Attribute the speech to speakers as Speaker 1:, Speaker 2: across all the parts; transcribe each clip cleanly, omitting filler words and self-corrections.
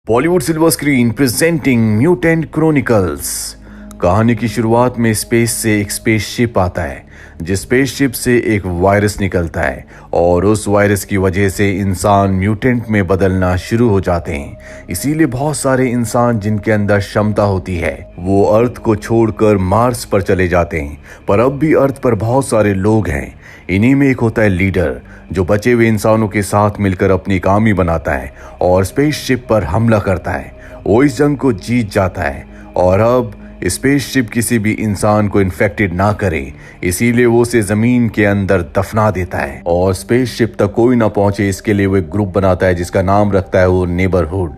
Speaker 1: Bollywood silver screen presenting mutant chronicles. कहानी की शुरुआत में स्पेस से एक स्पेसशिप आता है, जिस स्पेसशिप से एक वायरस निकलता है और उस वायरस की वजह से इंसान म्यूटेंट में बदलना शुरू हो जाते हैं। इसीलिए बहुत सारे इंसान जिनके अंदर क्षमता होती है वो अर्थ को छोड़कर मार्स पर चले जाते हैं, पर अब भी अर्थ पर बहुत सारे लोग हैं। इन्हीं में एक होता है लीडर, जो बचे हुए इंसानों के साथ मिलकर अपनी एक आर्मी बनाता है और स्पेसशिप पर हमला करता है। वो इस जंग को जीत जाता है और अब स्पेसशिप किसी भी इंसान को इन्फेक्टेड ना करे, इसीलिए वो उसे जमीन के अंदर दफना देता है और स्पेसशिप तक कोई ना पहुंचे इसके लिए वो एक ग्रुप बनाता है जिसका नाम रखता है वो नेबरहुड।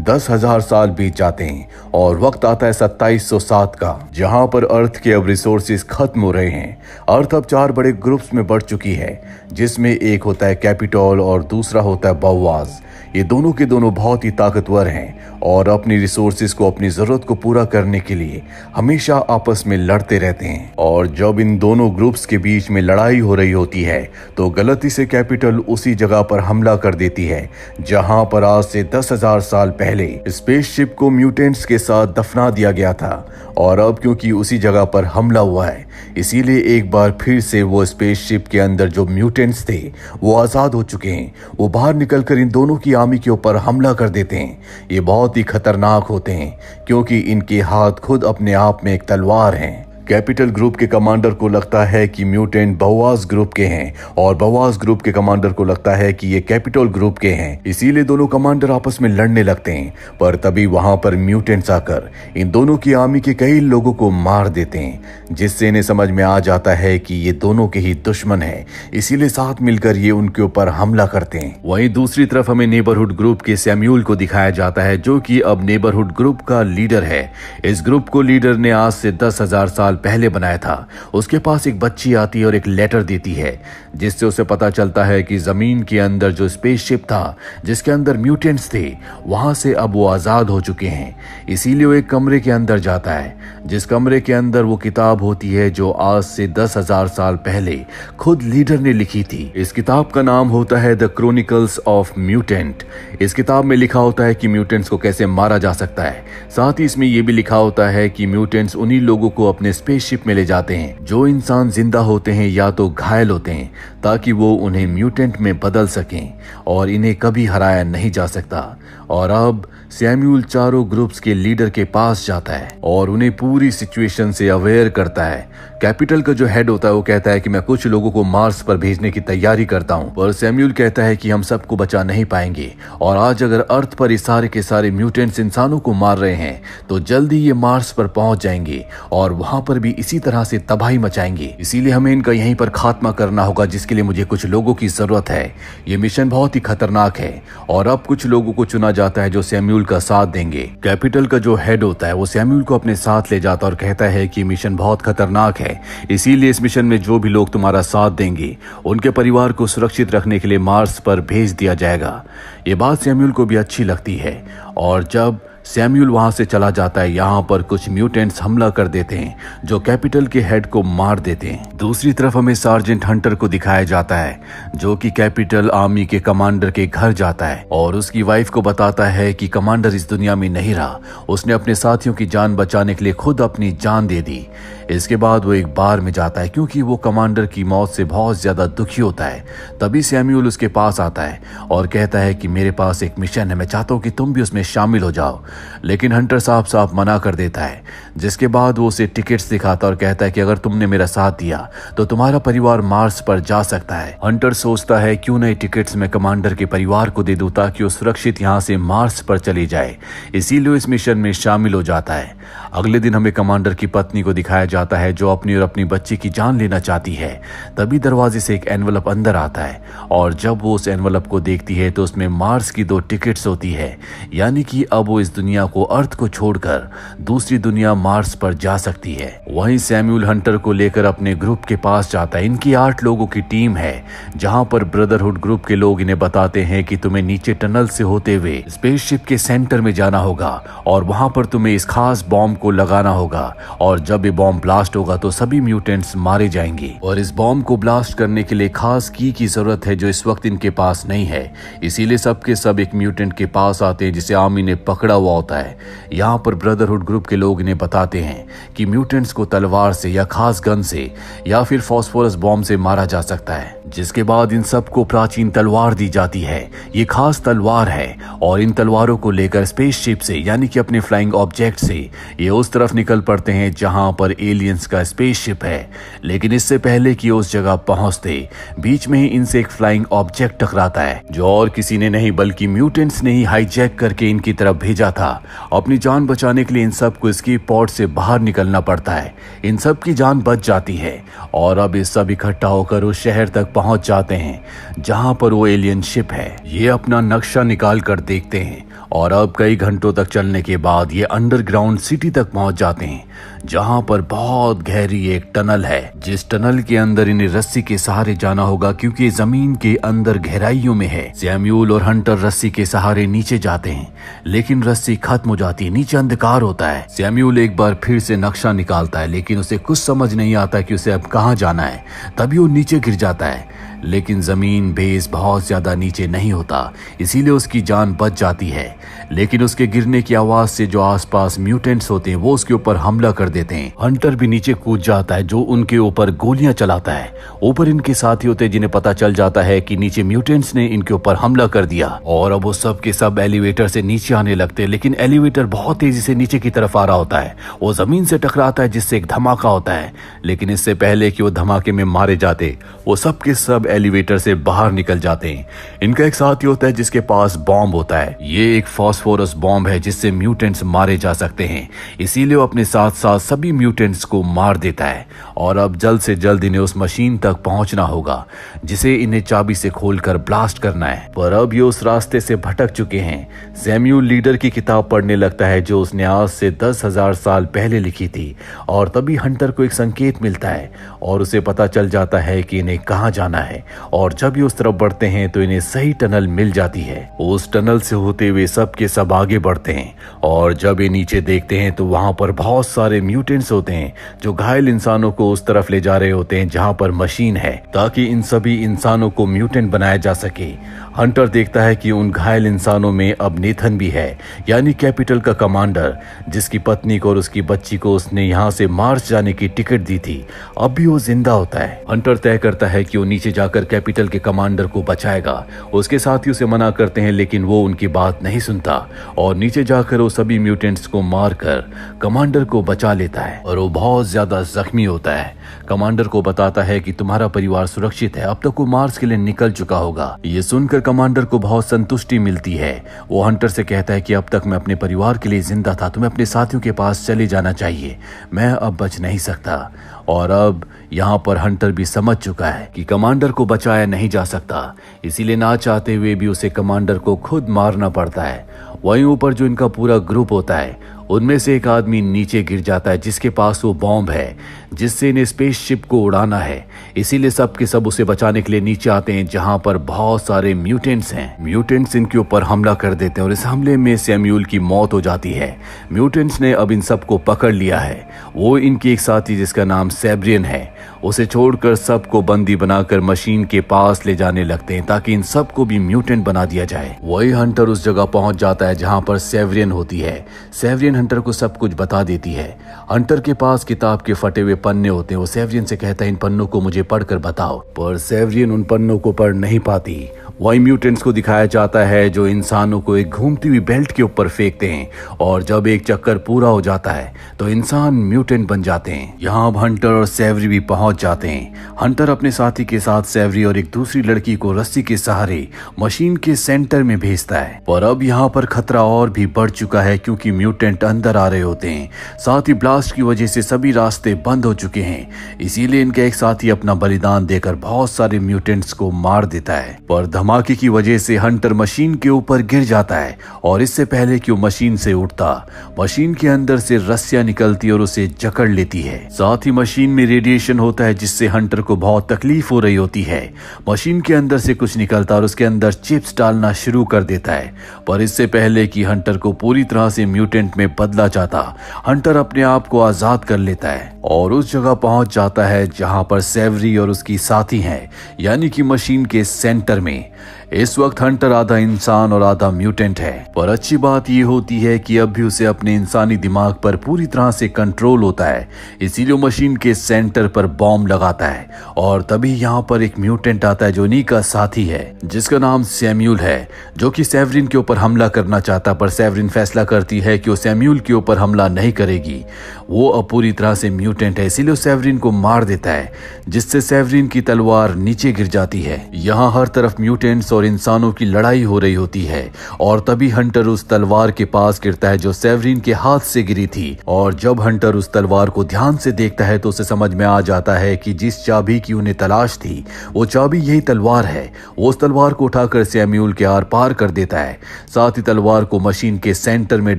Speaker 1: 10,000 साल बीत जाते हैं और वक्त आता है 2707 का, जहां पर अर्थ के अब रिसोर्सेज खत्म हो रहे हैं। अर्थ अब 4 बड़े ग्रुप्स में बढ़ चुकी है, जिसमें एक होता है कैपिटोल और दूसरा होता है बवाज। ये दोनों के दोनों बहुत ही ताकतवर हैं और अपनी रिसोर्सेज को अपनी जरूरत को पूरा करने के लिए हमेशा आपस में लड़ते रहते हैं। और जब इन दोनों ग्रुप्स के बीच में लड़ाई हो रही होती है तो गलती से कैपिटल उसी जगह पर हमला कर देती है जहां पर आज से 10,000 साल पहले स्पेसशिप को म्यूटेंट्स के साथ दफना दिया गया था। और अब क्योंकि उसी जगह पर हमला हुआ है, इसीलिए एक बार फिर से वो स्पेसशिप के अंदर जो म्यूटेंट्स थे वो आजाद हो चुके हैं। वो बाहर निकलकर इन दोनों की आर्मी के ऊपर हमला कर देते हैं। ये बहुत ही खतरनाक होते हैं क्योंकि इनके हाथ खुद अपने आप में एक तलवार हैं। कैपिटल ग्रुप के कमांडर को लगता है कि म्यूटेंट बवाज ग्रुप के हैं और बवाज ग्रुप के कमांडर को लगता है कि ये कैपिटल ग्रुप के हैं। इसीलिए दोनों कमांडर आपस में लड़ने लगते हैं, पर तभी वहां पर म्यूटेंट्स आकर इन दोनों की आर्मी के कई लोगों को मार देते हैं, जिससे इन्हें समझ में आ जाता है कि ये दोनों के ही दुश्मन है। इसीलिए साथ मिलकर ये उनके ऊपर हमला करते हैं। वहीं दूसरी तरफ हमें नेबरहुड ग्रुप के सैम्यूल को दिखाया जाता है, जो कि अब नेबरहुड ग्रुप का लीडर है। इस ग्रुप को लीडर ने आज से 10,000 साल पहले बनाया था। उसके पास एक बच्ची आती है और एक लेटर देती है, जिससे उसे पता चलता है कि जमीन के अंदर जो स्पेसशिप था जिसके अंदर म्यूटेंट्स थे, वहां से अब वो आजाद हो चुके हैं। इसीलिए वो एक कमरे के अंदर जाता है, जिस कमरे के अंदर वो किताब होती है जो आज से 10,000 साल पहले खुद लीडर ने लिखी थी। इस किताब का नाम होता है द क्रॉनिकल्स ऑफ म्यूटेंट। इस किताब में लिखा होता है कि म्यूटेंट्स को कैसे मारा जा सकता है। साथ ही इसमें यह भी लिखा होता है कि म्यूटेंट्स उन्हीं लोगों को अपने स्पेसशिप में ले जाते हैं जो इंसान जिंदा होते हैं या तो घायल होते हैं, ताकि वो उन्हें म्यूटेंट में बदल सकें और इन्हें कभी हराया नहीं जा सकता। और अब सैम्यूल चारों ग्रुप्स के लीडर के पास जाता है और उन्हें पूरी सिचुएशन से अवेयर करता है। कैपिटल का जो हेड होता है वो कहता है कि मैं कुछ लोगों को मार्स पर भेजने की तैयारी करता हूं, पर सैम्यूल कहता है कि हम सबको बचा नहीं पाएंगे और आज अगर अर्थ पर ये सारे के सारे म्यूटेंट्स इंसानों को मार रहे हैं तो जल्दी ये मार्स पर पहुंच जाएंगे और वहां पर भी इसी तरह से तबाही मचाएंगे। इसीलिए हमें इनका यहीं पर खात्मा करना होगा, जिसके लिए मुझे कुछ लोगों की जरूरत है। ये मिशन बहुत ही खतरनाक है और अब कुछ लोगों को चुना जाता है जो सैम्यूल का साथ देंगे। कैपिटल का जो हेड होता है वो सैम्यूल को अपने साथ ले जाता और कहता है कि मिशन बहुत खतरनाक है, इसीलिए इस मिशन में जो भी लोग तुम्हारा साथ देंगे उनके परिवार को सुरक्षित रखने के लिए मार्स पर भेज दिया जाएगा। ये बात सैम्यूल को भी अच्छी लगती है और जब सैम्यूल वहां से चला जाता है, यहाँ पर कुछ म्यूटेंट्स हमला कर देते हैं जो कैपिटल के हेड को मार देते हैं। दूसरी तरफ हमें सार्जेंट हंटर को दिखाया जाता है, जो कि कैपिटल आर्मी के कमांडर के घर जाता है और उसकी वाइफ को बताता है कि कमांडर इस दुनिया में नहीं रहा, उसने अपने साथियों की जान बचाने के लिए खुद अपनी जान दे दी। इसके बाद वो एक बार में जाता है क्योंकि वो कमांडर की मौत से बहुत ज्यादा दुखी होता है। तभी सैम्यूल उसके पास आता है और कहता है कि मेरे पास एक मिशन है, मैं चाहता हूँ कि तुम भी उसमें शामिल हो जाओ। लेकिन हंटर साफ साफ मना कर देता है, जिसके बाद वो उसे टिकट्स दिखाता और कहता है कि अगर तुमने मेरा साथ दिया तो तुम्हारा परिवार मार्स पर जा सकता है। हंटर सोचता है क्यों नहीं टिकट्स मैं कमांडर के परिवार को दे दूं ताकि वो सुरक्षित यहाँ से मार्स पर चली जाए। इसीलिए इस मिशन में शामिल हो जाता है। अगले दिन हमें कमांडर की पत्नी को दिखाया जाता है जो अपनी और अपनी बच्ची की जान लेना चाहती है। तभी दरवाजे से एक एनवलप अंदर आता है और जब वो उस एनवलप को देखती है तो उसमें मार्स की 2 टिकट्स होती है, यानी कि अब वो इस दुनिया को, अर्थ को छोड़कर दूसरी दुनिया मार्स पर जा सकती है। वहीं सैम्यूल हंटर को लेकर अपने ग्रुप के पास जाता है। इनकी 8 लोगों की टीम है, जहां पर ब्रदरहुड ग्रुप के लोग इन्हें बताते हैं कि तुम्हें नीचे टनल से होते हुए स्पेसशिप के सेंटर में जाना होगा और वहां पर तुम्हें इस खास बॉम्ब को लगाना होगा, और जब ये बॉम्ब ब्लास्ट होगा तो सभी म्यूटेंट्स मारे जाएंगे। और इस बॉम्ब को ब्लास्ट करने के लिए खास की जरूरत है जो इस वक्त इनके पास नहीं है। इसीलिए सबके सब एक म्यूटेंट के पास आते हैं जिसे आर्मी ने पकड़ा हुआ होता है। यहाँ पर ब्रदरहुड ग्रुप के लोग इन्हें बताते हैं कि म्यूटेंट्स को तलवार से या खास गन से या फिर फास्फोरस बॉम्ब से मारा जा सकता है, जिसके बाद इन सबको प्राचीन तलवार दी जाती है। ये खास तलवार है और इन तलवारों को लेकर स्पेसशिप से यानी कि अपने फ्लाइंग ऑब्जेक्ट से ये उस तरफ निकल पड़ते हैं जहां पर एलियंस का स्पेसशिप है। लेकिन इससे पहले कि उस जगह पहुंचते बीच में ही इनसे एक फ्लाइंग ऑब्जेक्ट टकराता है, जो और किसी ने नहीं बल्कि म्यूटेंट्स ने ही हाईजैक करके इनकी तरफ भेजा था। अपनी जान बचाने के लिए इन सबको एस्केप पॉड से बाहर निकलना पड़ता है। इन सब की जान बच जाती है और अब ये सब इकट्ठा होकर उस शहर तक पहुंच जाते हैं जहां पर वो एलियन शिप है। ये अपना नक्शा निकाल कर देखते हैं और अब कई घंटों तक चलने के बाद ये अंडरग्राउंड सिटी तक पहुंच जाते हैं, जहां पर बहुत गहरी एक टनल है, जिस टनल के अंदर इन्हें रस्सी के सहारे जाना होगा क्योंकि जमीन के अंदर गहराइयों में है। सैम्यूल और हंटर रस्सी के सहारे नीचे जाते हैं, लेकिन रस्सी खत्म हो जाती है, नीचे अंधकार होता है। सैम्यूल एक बार फिर से नक्शा निकालता है, लेकिन उसे कुछ समझ नहीं आता कि उसे अब कहाँ जाना है। तभी वो नीचे गिर जाता है, लेकिन जमीन बेस बहुत ज्यादा नीचे नहीं होता, इसीलिए उसकी जान बच जाती है। लेकिन उसके गिरने की आवाज से जो आसपास म्यूटेंट्स होते हैं वो उसके ऊपर हमला कर देते हैं। हंटर भी नीचे कूद जाता है, जो उनके ऊपर गोलियां चलाता है। ऊपर इनके साथी होते हैं जिन्हें पता चल जाता है कि नीचे म्यूटेंट्स ने इनके ऊपर हमला कर दिया, और अब वो सब के सब एलिवेटर से नीचे आने लगते हैं। लेकिन एलिवेटर बहुत तेजी से नीचे की तरफ आ रहा होता है, वो जमीन से टकराता है जिससे एक धमाका होता है। लेकिन इससे पहले कि वो धमाके में मारे जाते, वो सब के सब एलिवेटर से बाहर निकल जाते हैं। इनका एक साथी होता है जिसके पास बॉम्ब होता है। ये एक फास्फोरस बॉम्ब है जिससे म्यूटेंट्स मारे जा सकते हैं, इसीलिए वो अपने साथ साथ सभी म्यूटेंट्स को मार देता है। और अब जल्द से जल्द इन्हें उस मशीन तक पहुंचना होगा जिसे इन्हें चाबी से खोलकर ब्लास्ट करना है। पर अब ये उस रास्ते से भटक चुके हैं। सैम्यूल लीडर की किताब पढ़ने लगता है जो उसने आज से 10,000 साल पहले लिखी थी, और तभी हंटर को एक संकेत मिलता है और उसे पता चल जाता है कि इन्हें कहाँ जाना है। और जब ये उस तरफ बढ़ते हैं तो इन्हें सही टनल मिल जाती है। उस टनल से होते हुए सब के सब आगे बढ़ते हैं, और जब ये नीचे देखते हैं तो वहां पर बहुत सारे म्यूटेंट्स होते हैं जो घायल इंसानों को उस तरफ ले जा रहे होते हैं जहां पर मशीन है, ताकि इन सभी इंसानों को म्यूटेंट बनाया जा सके। हंटर देखता है कि उन घायल इंसानों में अब नेथन भी है, यानी कैपिटल का कमांडर, जिसकी पत्नी को और उसकी बच्ची को उसने यहाँ से मार्च जाने की टिकट दी थी। अब भी वो जिंदा होता है। हंटर तय करता है कि वो नीचे जाकर कैपिटल के कमांडर को बचाएगा। उसके साथी उसे मना करते हैं, लेकिन वो उनकी बात नहीं सुनता और नीचे जाकर वो सभी म्यूटेंट्स को मारकर कमांडर को बचा लेता है, और वो बहुत ज्यादा जख्मी होता है। कमांडर को बताता है कि तुम्हारा परिवार सुरक्षित है, अब तक वो मार्स के लिए निकल चुका होगा। ये सुनकर कमांडर को बहुत संतुष्टि मिलती है। वो हंटर से कहता है कि अब तक मैं अपने परिवार के लिए जिंदा था, तुम्हें अपने साथियों के पास चले जाना चाहिए, मैं अब बच नहीं सकता। और अब यहाँ पर हंटर भी समझ चुका है कि कमांडर को बचाया नहीं जा सकता, इसीलिए ना चाहते हुए भी उसे कमांडर को खुद मारना पड़ता है। वहीं ऊपर जो इनका पूरा ग्रुप होता है उनमें से एक आदमी नीचे गिर जाता है जिसके पास वो बॉम्ब है जिससे इन्हें स्पेसशिप को उड़ाना है। इसीलिए सब के सब उसे बचाने के लिए नीचे आते हैं जहां पर बहुत सारे म्यूटेंट्स हैं। म्यूटेंट्स इनके ऊपर हमला कर देते हैं और इस हमले में सैम्यूल की मौत हो जाती है। म्यूटेंट्स ने अब इन सबको पकड़ लिया है। वो इनकी एक साथी जिसका नाम सेब्रियन है उसे छोड़कर सबको बंदी बनाकर मशीन के पास ले जाने लगते हैं ताकि इन सबको भी म्यूटेंट बना दिया जाए। वही हंटर उस जगह पहुंच जाता है जहां पर सेब्रियन होती है। सेब्रियन हंटर को सब कुछ बता देती है। हंटर के पास किताब के फटे हुए पन्ने होते हैं। वो सेब्रियन से कहता है इन पन्नों को मुझे पढ़कर बताओ, पर सेब्रियन उन पन्नों को पढ़ नहीं पाती। वही म्यूटेंट्स को दिखाया जाता है जो इंसानों को एक घूमती हुई बेल्ट के ऊपर फेंकते हैं और जब एक चक्कर पूरा हो जाता है तो इंसान म्यूटेंट बन जाते हैं। यहाँ अब हंटर और सेवरी भी पहुंच जाते हैं। हंटर अपने साथी के साथ सेवरी और एक दूसरी लड़की को रस्सी के सहारे मशीन के सेंटर में भेजता है। और अब यहाँ पर खतरा और भी बढ़ चुका है क्योंकि म्यूटेंट अंदर आ रहे होते हैं। साथ ही ब्लास्ट की वजह से सभी रास्ते बंद हो चुके हैं। इसीलिए इनका एक साथी अपना बलिदान देकर बहुत सारे म्यूटेंट्स को मार देता है। पर धमाके की वजह से हंटर मशीन के ऊपर गिर जाता है और इससे पहले कि वो मशीन से उठता, मशीन के अंदर से रस्सियां निकलती और उसे जकड़ लेती है। साथ ही मशीन में रेडिएशन होता है जिससे हंटर को बहुत तकलीफ हो रही होती है। मशीन के अंदर से कुछ निकलता और उसके अंदर चिप्स डालना शुरू कर देता है। पर इससे पहले कि हंटर को पूरी तरह से म्यूटेंट में बदला जाता, हंटर अपने आप को आजाद कर लेता है और उस जगह पहुंच जाता है जहां पर सेवरी और उसकी साथी हैं, यानी कि मशीन के सेंटर में। इस वक्त हंटर आधा इंसान और आधा म्यूटेंट है। पर अच्छी बात यह होती है कि अब भी उसे अपने इंसानी दिमाग पर पूरी तरह से कंट्रोल होता है। इसीलिए मशीन के सेंटर पर बॉम्ब लगाता है और तभी यहाँ पर एक म्यूटेंट आता है जो उन्हीं का साथी है, जिसका नाम सैम्यूल है, जो कि सेवरिन के ऊपर हमला करना चाहता। पर सेवरिन फैसला करती है कि वो सैम्यूल के ऊपर हमला नहीं करेगी। वो अब पूरी तरह से म्यूटेंट है, इसीलिए सेवरिन को मार देता है, जिससे सेवरिन की तलवार नीचे गिर जाती है। यहाँ हर तरफ म्यूटेंट्स और इंसानों की लड़ाई हो रही होती है और तभी हंटर उस तलवार के पास गिरता है जो सेवरिन के हाथ से गिरी थी। और जब हंटर उस तलवार को ध्यान से देखता है तो उसे समझ में आ जाता है कि जिस चाबी की उन्हें तलाश थी वो चाबी यही तलवार है। वो उस तलवार को उठाकर सैम्यूल के आर पार कर देता है। साथ ही तलवार को मशीन के सेंटर में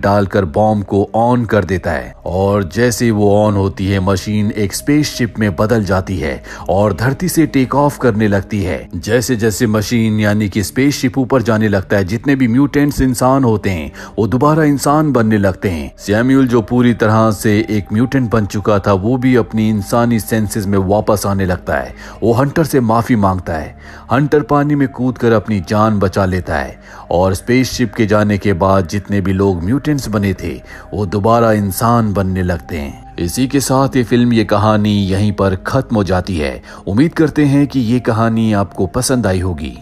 Speaker 1: डालकर बॉम्ब को ऑन कर देता है और जैसे वो ऑन होती है मशीन एक स्पेसशिप में बदल जाती है और धरती से टेक ऑफ करने लगती है। जैसे जैसे मशीन यानी कि स्पेसशिप ऊपर जाने लगता है, जितने भी म्यूटेंट्स इंसान होते हैं वो दोबारा इंसान बनने लगते हैं। सैम्यूल जो पूरी तरह से एक म्यूटेंट बन चुका था वो भी अपनी इंसानी सेंसेस में वापस आने लगता है। वो हंटर से माफी मांगता है। हंटर पानी में कूदकर अपनी जान बचा लेता है और स्पेसशिप के जाने के बाद जितने भी लोग म्यूटेंट्स बने थे वो दोबारा इंसान बनने लगते हैं। इसी के साथ ये फिल्म, ये कहानी यहीं पर खत्म हो जाती है। उम्मीद करते हैं कि ये कहानी आपको पसंद आई होगी।